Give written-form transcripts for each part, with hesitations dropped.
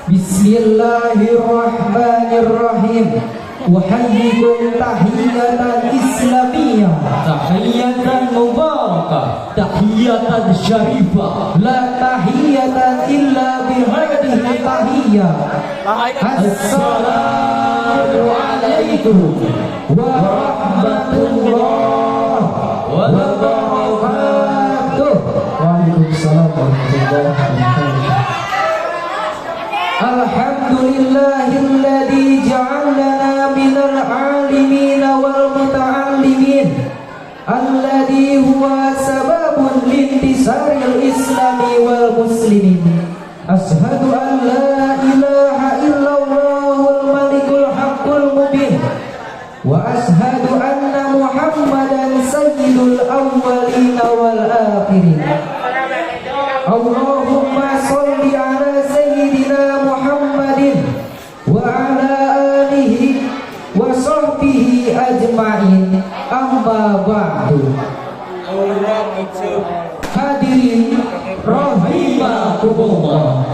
Bismillahirrahmanirrahim. Uhayyikum tahiyatan islamiyah, tahiyatan mubarakah, tahiyatan syarifah, la tahiyatan illa bihadihi tahiyah. Assalamu alaikum warahmatullahi wabarakatuh. Waalaikumsalam warahmatullahi wabarakatuh. Alhamdulillahilladzi ja'alana minal 'alimin wal muta'allimin, alladzi huwa sababun lintisaril islami wal muslimin. Ashhadu an la ilaha illallahul malikul haqqul mubin wa ashhadu anna muhammadan sayyidul awwalin wal akhirin. Allahumma sholli ala sayyidina Muhammadin wa ala alihi wa sahbihi ajma'in, amma ba'du. Hadirin rahimakumullah,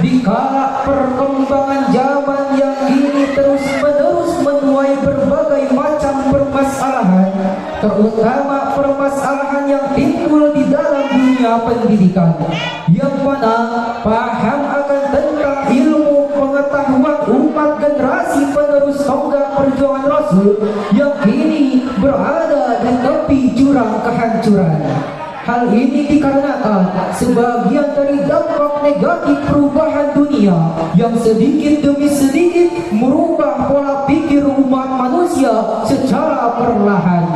di kala perkembangan zaman yang kini terus-menerus menuai berbagai macam permasalahan, terutama permasalahan yang timbul di dalam dunia pendidikan, yang mana paham akan tentang ilmu pengetahuan umat generasi penerus tonggak perjuangan Rasul yang kini berada di tepi jurang kehancuran. Hal ini dikarenakan sebagian dari dampak negatif perubahan dunia yang sedikit demi sedikit merubah pola pikir umat manusia secara perlahan.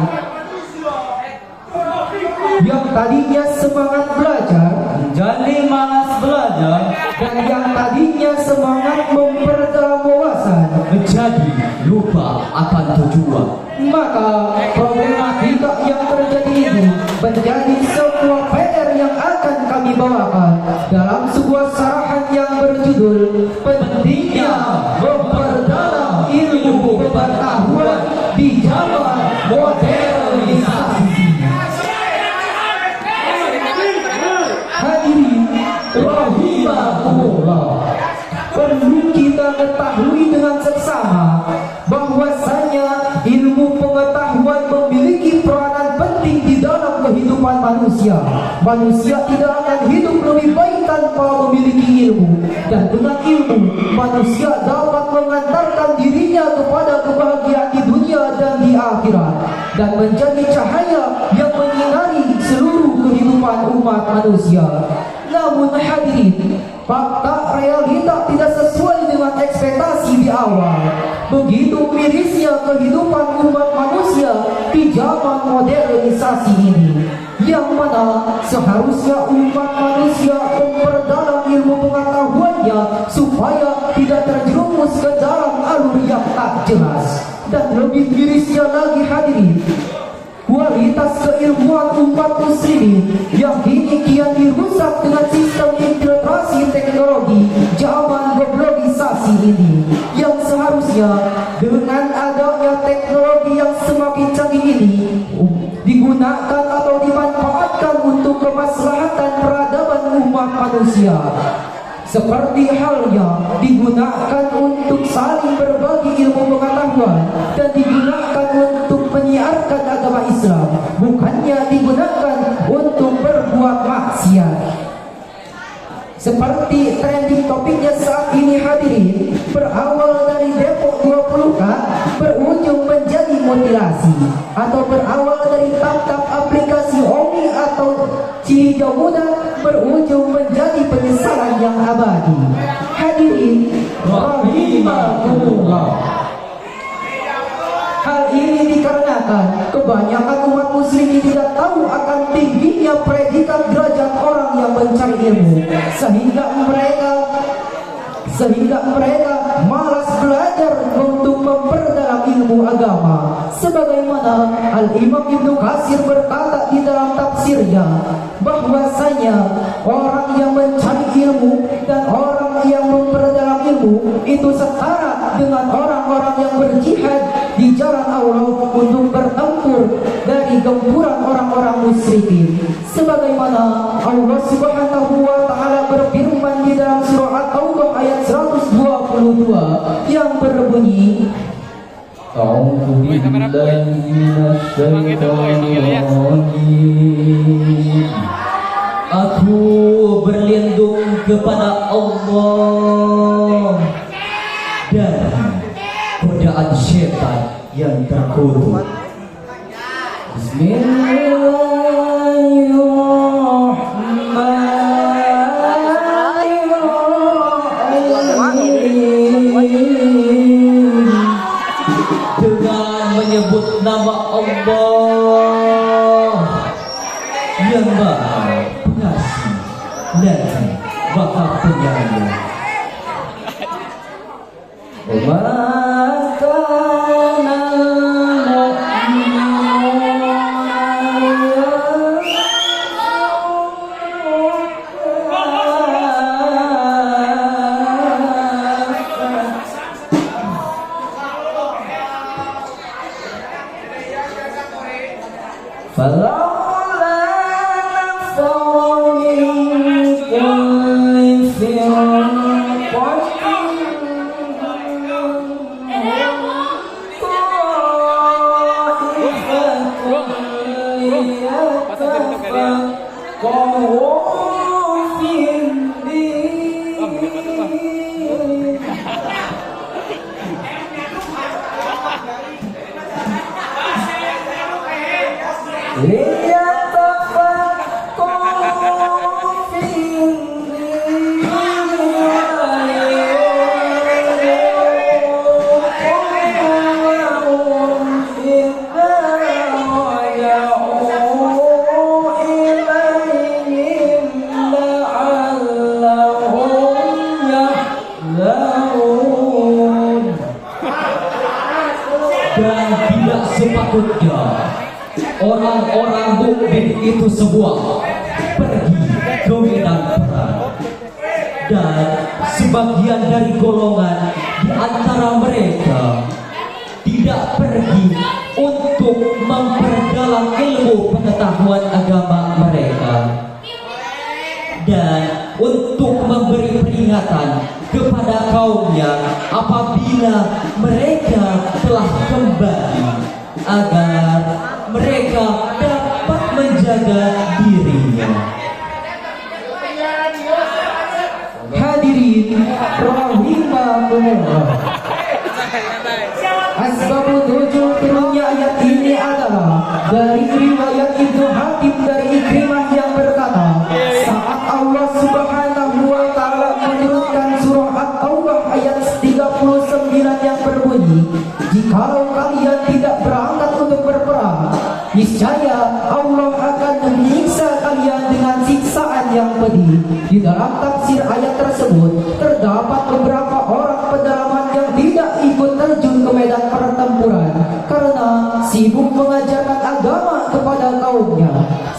Yang tadinya semangat belajar menjadi malas belajar, dan yang tadinya semangat memperdalam wawasan menjadi lupa akan tujuan. Maka problematika yang terjadi ini menjadi sebuah PR yang akan kami bawakan dalam sebuah sarahan yang berjudul Pentingnya Memperdalam Ilmu Pengetahuan di Zaman Modernisasi. Hadirin rahimakumullah, perlu kita ketahui dengan seksama bahwasanya ilmu pengetahuan memiliki peranan penting di dalam kehidupan manusia. Manusia tidak akan hidup lebih baik tanpa memiliki ilmu, dan dengan ilmu manusia dapat mengantarkan dirinya kepada kebahagiaan di dunia dan di akhirat, dan menjadi cahaya yang menyinari seluruh kehidupan umat manusia. Namun hadirin, fakta realita tidak sesuai dengan ekspektasi di awal. Begitu mirisnya kehidupan umat manusia di zaman modernisasi ini, yang mana seharusnya umat manusia memperdalam ilmu pengetahuannya supaya tidak terjerumus ke dalam alur yang tak jelas. Dan lebih mirisnya lagi hadirin, kualitas keilmuan umat muslimin yang kini kian dirusak dengan sistem infiltrasi teknologi zaman globalisasi ini, yang seharusnya dengan adanya teknologi yang semakin canggih ini digunakan atau dimanfaatkan untuk kemaslahatan peradaban umat manusia, seperti halnya digunakan untuk saling berbagi ilmu pengetahuan dan digunakan untuk menyiarkan agama Islam, bukannya digunakan untuk berbuat maksiat. Seperti trending topiknya saat ini hadirin, berawal dari Depok 20K berujung menjadi mutilasi, atau berawal dari tap-tap aplikasi Omi atau Cihijau Muda berujung menjadi penyesalan yang abadi. Hadirin rahimakumullah, hal ini dikarenakan kebanyakan umat muslim tidak tahu akan tingginya predikat derajat orang yang mencari ilmu, sehingga mereka malas belajar untuk memperdalam ilmu agama. Sebagaimana Al-Imam Ibnu Katsir berkata di dalam tafsirnya, bahwasanya orang yang mencari ilmu dan orang yang memperdalam ilmu itu setara dengan orang-orang yang berjihad di jalan Allah untuk bertempur dari gempuran orang-orang musyrikin. Sebagaimana Allah Subhanahu wa taala berfirman di dalam surah At-Taubah ayat A'udzu billahi minasyaitonir rajim. Aku berlindung kepada Allah dari godaan setan yang terkutuk. Bismillahirrahmanirrahim. Dengan menyebut nama Allah yang Maha Pengasih lagi Maha Penyayang. Wa kana فلولا نفر من كل فرقة طائفة في الدين ليتفقهوا في الدين وليقولوا إذا رجعوا إليهم لعلهم يحذرون. Dan tidak sepatutnya orang-orang mukmin itu semua pergi ke medan perang, dan sebagian dari golongan di antara mereka tidak pergi untuk memperdalam ilmu pengetahuan agama mereka dan untuk memberi peringatan kepada kaumnya apabila mereka telah kembali agar mereka dapat menjaga dirinya. Hadirin rahimakumullah. Asbab nuzul turunnya ayat ini adalah dari riwayat Ibnu Hatim dari Ikrimah yang berkata, saat Allah Subhanahu wa taala menurunkan surah At-Taubah ayat 39 yang berbunyi, jikalau kalian tidak berangkat untuk berperang, niscaya Allah akan menyiksa kalian dengan siksaan yang pedih. Di dalam tafsir ayat tersebut terdapat beberapa orang pedalaman yang tidak ikut terjun ke medan pertempuran karena sibuk mengajarkan agama kepada kaumnya,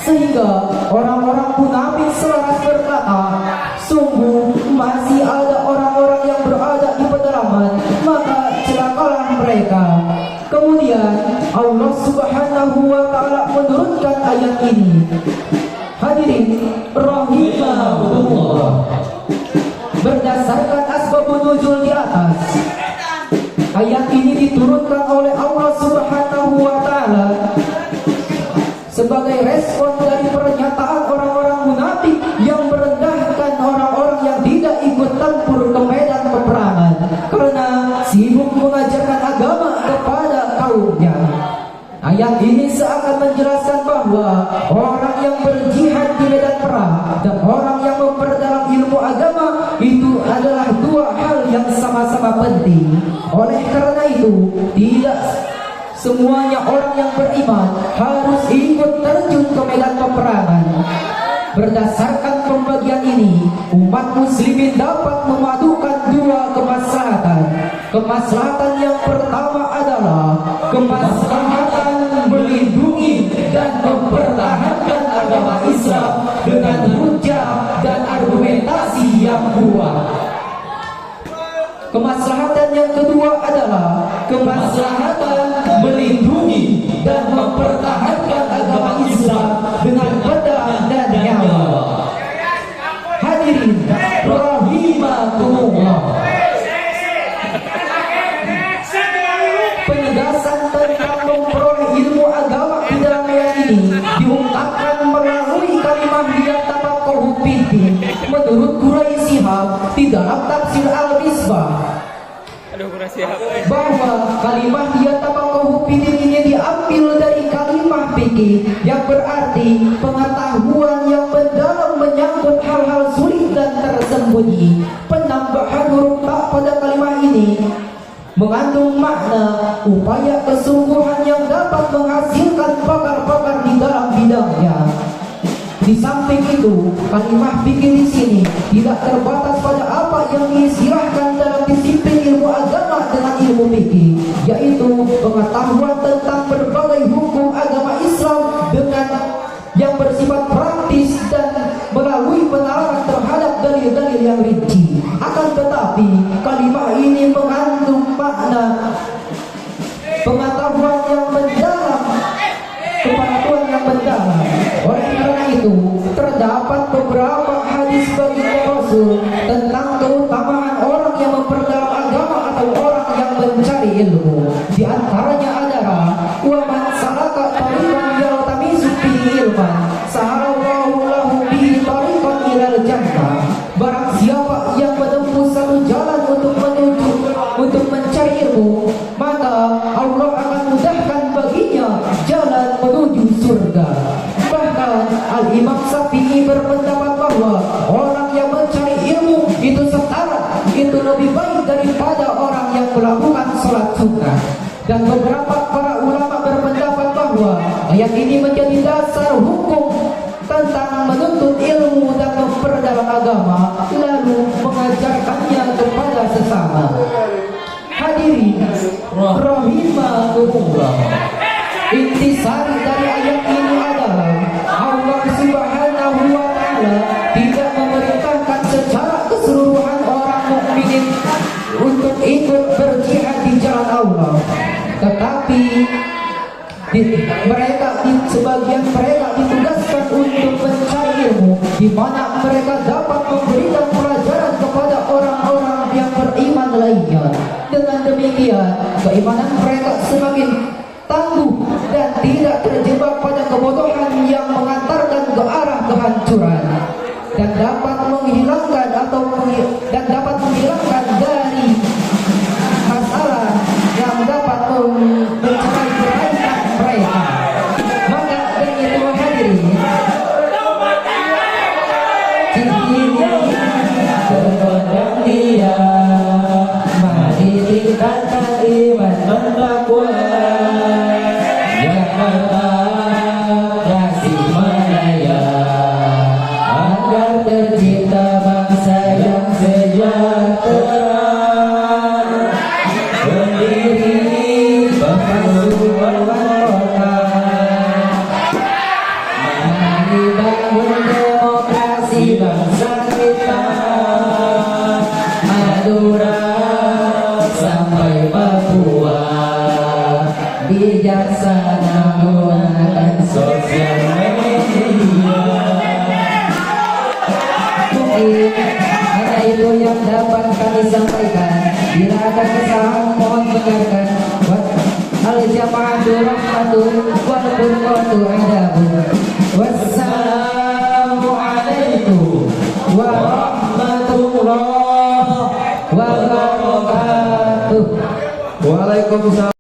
sehingga orang-orang munafik selaras berkata, sungguh masih ada orang-orang yang berada di pedalaman, maka celakalah mereka. Kemudian Allah Subhanahu wa taala menurunkan ayat ini. Hadirin rahimahumullah. Berdasarkan asbabun nuzul di atas, ayat ini diturunkan oleh Allah Subhanahu wa taala sebagai respon dari pernyataan orang-orang munafik yang merendahkan orang-orang yang tidak ikut tempur ke medan peperangan karena sibuk mengajarkan agama kepada kaumnya. Ayat ini seakan menjelaskan bahwa orang yang berjihad di medan perang dan orang yang memperdalam ilmu agama itu adalah dua hal yang sama-sama penting. Oleh karena itu, tidak semuanya orang yang beriman harus ikut terjun ke medan peperangan. Berdasarkan pembagian ini, umat muslimin dapat memadukan dua kemaslahatan. Kemaslahatan yang pertama adalah kemaslahatan melindungi dan mempertahankan agama Islam dengan hujah dan argumentasi yang kuat. Kemaslahatan yang kedua adalah kemaslahatan melindungi dan mempertahankan agama Islam dengan pedang dan nyawa. Hadirin rahimakumullah. Penegasan menurut Quraisy di dalam tafsir Al-Misbah bahwa kalimat yatafaqahu fid ini diambil dari kalimat fikih yang berarti pengetahuan yang mendalam menyangkut hal-hal sulit dan tersembunyi. Penambahan huruf ta pada kalimat ini mengandung makna upaya kesungguhan yang dapat menghasilkan pakar-pakar di dalam bidangnya. Di samping itu, kalimat fikih di sini tidak terbatas pada apa yang diistilahkan dalam disiplin ilmu agama dengan ilmu fikih, yaitu pengetahuan tentang berbagai hukum agama Islam dengan yang bersifat praktis dan melalui penalaran terhadap dalil-dalil yang rinci. Akan tetapi, kalimat ini mengandung makna pengetahuan yang mendalam, kepengetahuan yang mendalam. Oleh karena itu, terdapat beberapa hadis baginda Rasul tentang keutamaan orang yang memperdalam agama atau orang yang mencari ilmu. Di antaranya adalah wa man salaka tariqan yaltamisu fihi ilman sahalallahu lahu bihi tariqan ilal jannah. Barang siapa yang menempuh satu jalan untuk mencari ilmu, maka Allah akan mudahkan baginya jalan menuju surga. Bahkan Al-Imam Syafi'i berpendapat bahwa orang yang mencari ilmu itu setara, itu lebih baik daripada orang yang melakukan sholat sunnah. Dan beberapa para ulama berpendapat bahwa ayat ini menjadi dasar hukum tentang menuntut ilmu dan memperdalam agama, lalu mengajarkannya kepada sesama. Hadirin rahimakumullah, intisari dari ayat ini adalah Allah Subhanahu wa Ta'ala tidak memerintahkan secara keseluruhan orang mukminin untuk ikut berjihad di jalan Allah, tetapi sebagian mereka ditugaskan untuk mencari ilmu, di mana mereka dapat memberikan pelajaran kepada orang-orang yang beriman lainnya. Dengan demikian, keimanan mereka semakin tangguh dan tidak terjebak pada kebodohan yang mengantarkan ke arah kehancuran, dan dapat menghilangkan dari masalah yang dapat mencapai kebaikan mereka. Maka dari itu hadirin, terkadang dia mari tingkatkan iman dan takwa yang tetap kasih menaya, agar tercipta bangsa yang sejahtera, berdiri berpasukan kota. Mari bangun demokrasi bangsa kita, Madura sampai Papua, bijaksana menggunakan sosial media. Mungkin hanya itu yang dapat kami sampaikan. Bila ada kesalahan mohon benarkan. Al-Jama'atul Rahmatul wal Furqatul Adabun. Wassalamualaikum warahmatullahi wabarakatuh. Waalaikumsalam.